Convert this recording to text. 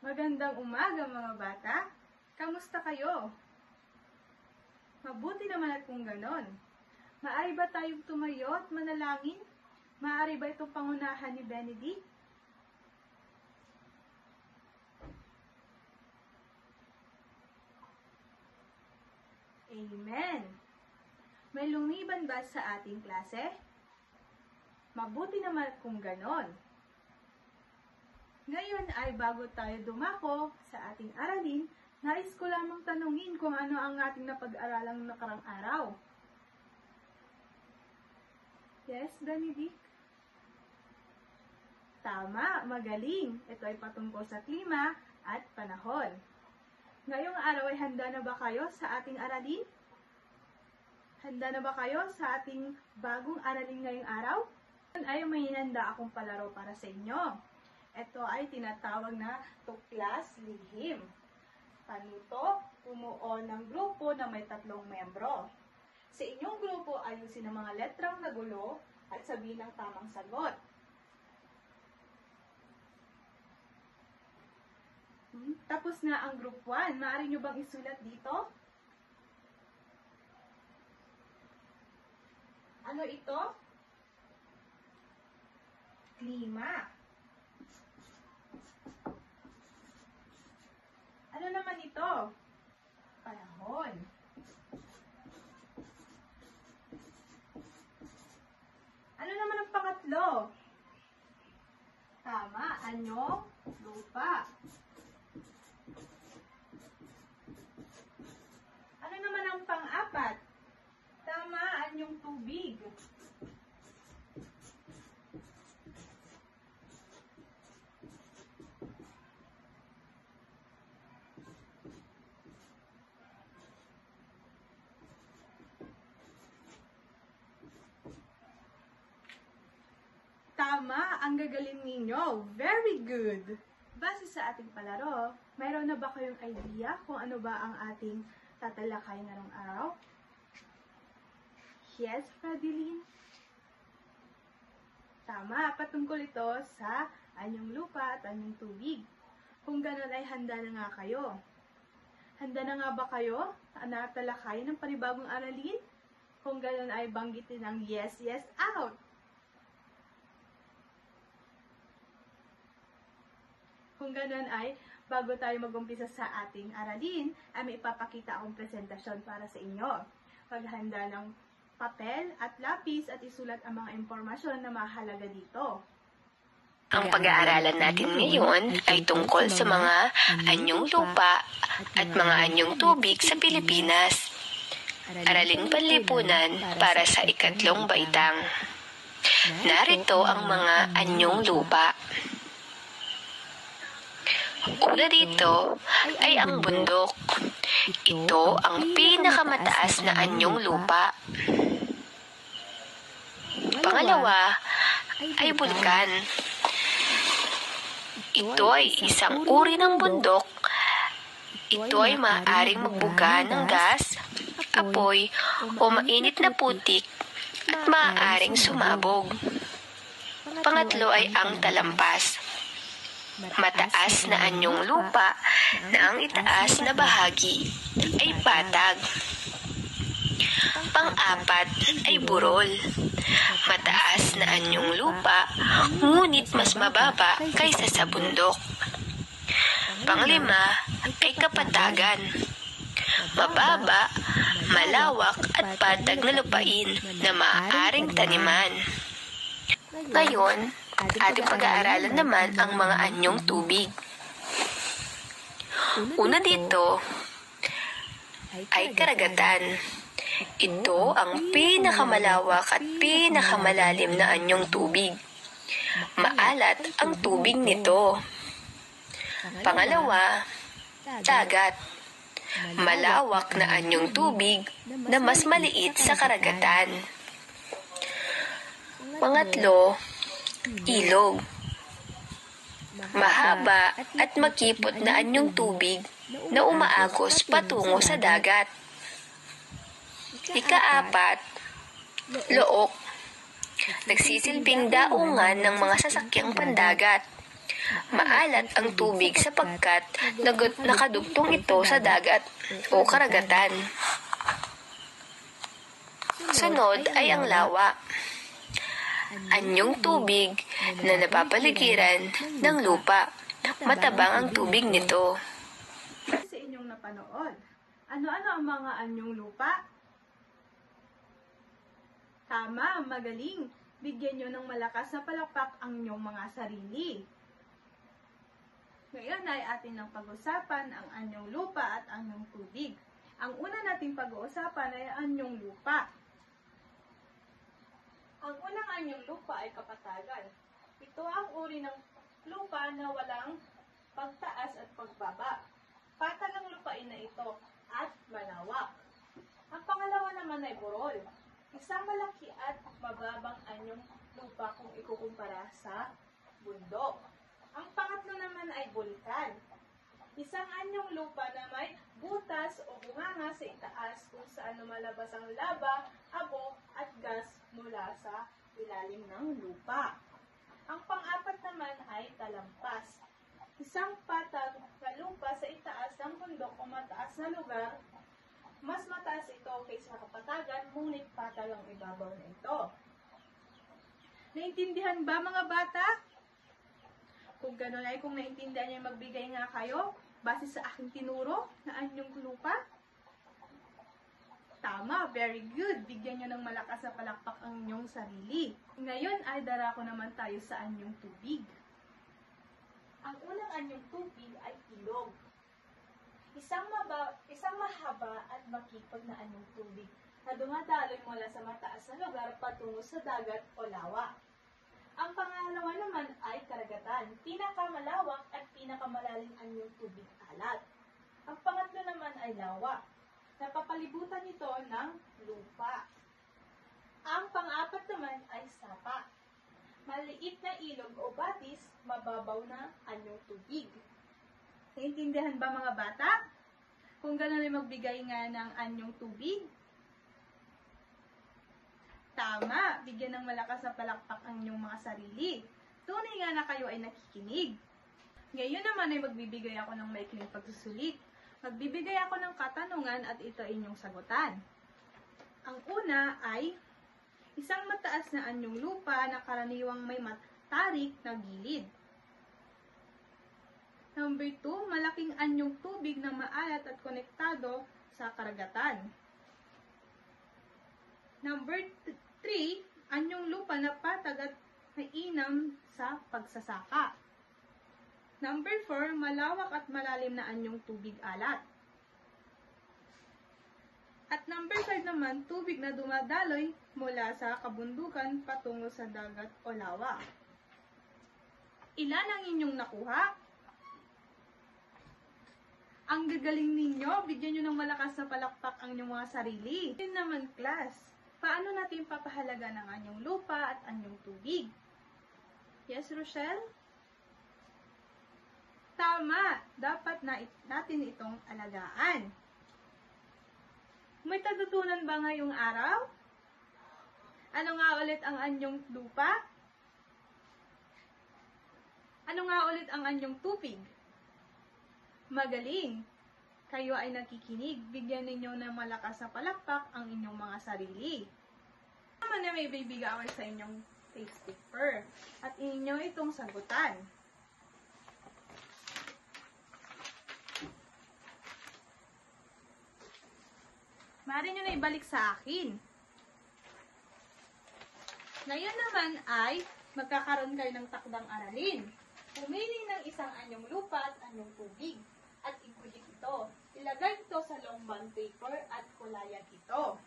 Magandang umaga mga bata. Kamusta kayo? Mabuti naman at kung ganon. Maaari ba tayong tumayo at manalangin? Maaari ba itong pangunahan ni Benedict? Amen. May lumiban ba sa ating klase? Mabuti naman at kung ganon. Ngayon ay bago tayo dumako sa ating aralin, nais ko lamang tanungin kung ano ang ating napag-aralang nakarang araw. Yes, Benedict? Tama, magaling. Ito ay patungkol sa klima at panahon. Ngayong araw ay handa na ba kayo sa ating aralin? Handa na ba kayo sa ating bagong aralin ngayong araw? Ay may hinanda akong palaro para sa inyo. Ito ay tinatawag na tuklas lihim. Panuto, bumuo ng grupo na may 3 membro. Sa inyong grupo, ayusin ang mga letrang nagulo at sabihin ang tamang sagot. Tapos na ang group 1. Maaari nyo bang isulat dito? Ano ito? Klima. Ano naman ito? Panahon. Ano naman ang pangatlo? Tama, anyo, lupa. Ano naman ang pang-4? Tama, anyong tubig. Tama, ang gagaling ninyo. Very good. Base sa ating palaro, mayroon na ba kayong idea kung ano ba ang ating tatalakay ngayong araw? Yes, Fradeline? Tama, patungkol ito sa anyong lupa at anyong tubig. Kung gano'n ay handa na nga kayo. Handa na nga ba kayo na talakay ng panibagong aralin? Kung gano'n ay banggitin ang yes, yes, out. Kung gano'n ay, bago tayo mag-umpisa sa ating aralin, ay may ipapakita akong presentasyon para sa inyo. Paghanda ng papel at lapis at isulat ang mga impormasyon na mahalaga dito. Ang pag-aaralan natin ngayon ay tungkol sa mga anyong lupa at mga anyong tubig sa Pilipinas. Araling panlipunan para sa 3 baitang. Narito ang mga anyong lupa. Una dito ay ang bundok. Ito ang pinakamataas na anyong lupa. Pangalawa ay bulkan. Ito ay isang uri ng bundok. Ito ay maaaring magbuga ng gas, apoy, o mainit na putik at maaaring sumabog. Pangatlo ay ang talampas. Mataas na anyong lupa na ang itaas na bahagi ay patag. Pang-4 ay burol. Mataas na anyong lupa, ngunit mas mababa kaysa sa bundok. Pang-5 ay kapatagan. Mababa, malawak at patag na lupain na maaaring taniman. Ngayon, ating pag-aaralan naman ang mga anyong tubig. Una dito ay karagatan. Ito ang pinakamalawak at pinakamalalim na anyong tubig. Maalat ang tubig nito. Pangalawa, dagat. Malawak na anyong tubig na mas maliit sa karagatan. Pangatlo, ilog. Mahaba at makipot na anyong tubig na umaagos patungo sa dagat. Ika-4, look. Nagsisilbing daungan ng mga sasakyang pandagat. Maalat ang tubig sapagkat nakadugtong ito sa dagat o karagatan. Sunod ay ang lawa. Anyong tubig na napapaligiran ng lupa. Matabang ang tubig nito. Sa inyong napanood, ano-ano ang mga anyong lupa? Tama, magaling. Bigyan nyo ng malakas na palakpak ang inyong mga sarili. Ngayon ay atin ng pag-usapan ang anyong lupa at anyong tubig. Ang una nating pag-uusapan ay anyong lupa. Ang unang anyong lupa ay kapatagan. Ito ang uri ng lupa na walang pagtaas at pagbaba. Patag ang lupain na ito at malawak. Ang pangalawa naman ay burol. Isang malaki at mababang anyong lupa kung ikukumpara sa bundok. Ang pangatlo naman ay bulkan. Isang anyong lupa na may butas o bunganga sa itaas kung saan lumalabas ang lava, abo at gas mula sa ilalim ng lupa. Ang pang-apat naman ay talampas. Isang patag na lupa sa itaas ng bundok o mataas na lugar. Mas mataas ito kaysa kapatagan, ngunit patag ang ibabaw na ito. Naintindihan ba mga bata? Kung gano'n ay kung naintindihan niyo, magbigay nga kayo base sa aking tinuro na anyong lupa. Tama, very good. Bigyan nyo ng malakas na palakpak ang inyong sarili. Ngayon ay darako naman tayo sa anyong tubig. Ang unang anyong tubig ay ilog. Isang mahaba at makipag na anyong tubig na dumadaloy mula sa mataas na lugar patungo sa dagat o lawa. Ang pangalawa naman ay karagatan, pinakamalawak at pinakamalalim anyong tubig alat. Ang pangatlo naman ay lawa. Napapalibutan ito ng lupa. Ang pang-apat naman ay sapa. Maliit na ilog o batis, mababaw na anyong tubig. Naintindihan ba mga bata? Kung gano'n ay magbigay nga ng anyong tubig? Tama, bigyan ng malakas na palakpak ang inyong mga sarili. Tunay nga na kayo ay nakikinig. Ngayon naman ay magbibigay ako ng maikling pagsusulit. Magbibigay ako ng katanungan at ito inyong sagutan. Ang una ay isang mataas na anyong lupa na karaniwang may matarik na gilid. Number 2, malaking anyong tubig na maalat at konektado sa karagatan. Number 3, anyong lupa na patag at mainam sa pagsasaka. Number 4, malawak at malalim na anyong tubig alat. At number 5 naman, tubig na dumadaloy mula sa kabundukan patungo sa dagat o lawa. Ilan ang inyong nakuha? Ang gagaling ninyo, bigyan nyo ng malakas na palakpak ang inyong mga sarili. Yun naman, class, paano natin papahalaga ng anyong lupa at anyong tubig? Yes, Rochelle? Tama, dapat natin itong alagaan. May natutunan ba ngayong araw? Ano nga ulit ang anyong lupa? Ano nga ulit ang anyong tubig? Magaling! Kayo ay nakikinig. Bigyan ninyo ng malakas na palakpak ang inyong mga sarili. Naman na may bibigay ako sa inyong taste paper. At inyo itong sagutan. Maaari nyo na ibalik sa akin. Ngayon naman ay magkakaroon kayo ng takdang aralin. Pumili ng isang anyong lupa at anyong tubig. At iguhit ito. Ilagay ito sa long bond paper at kulayan ito.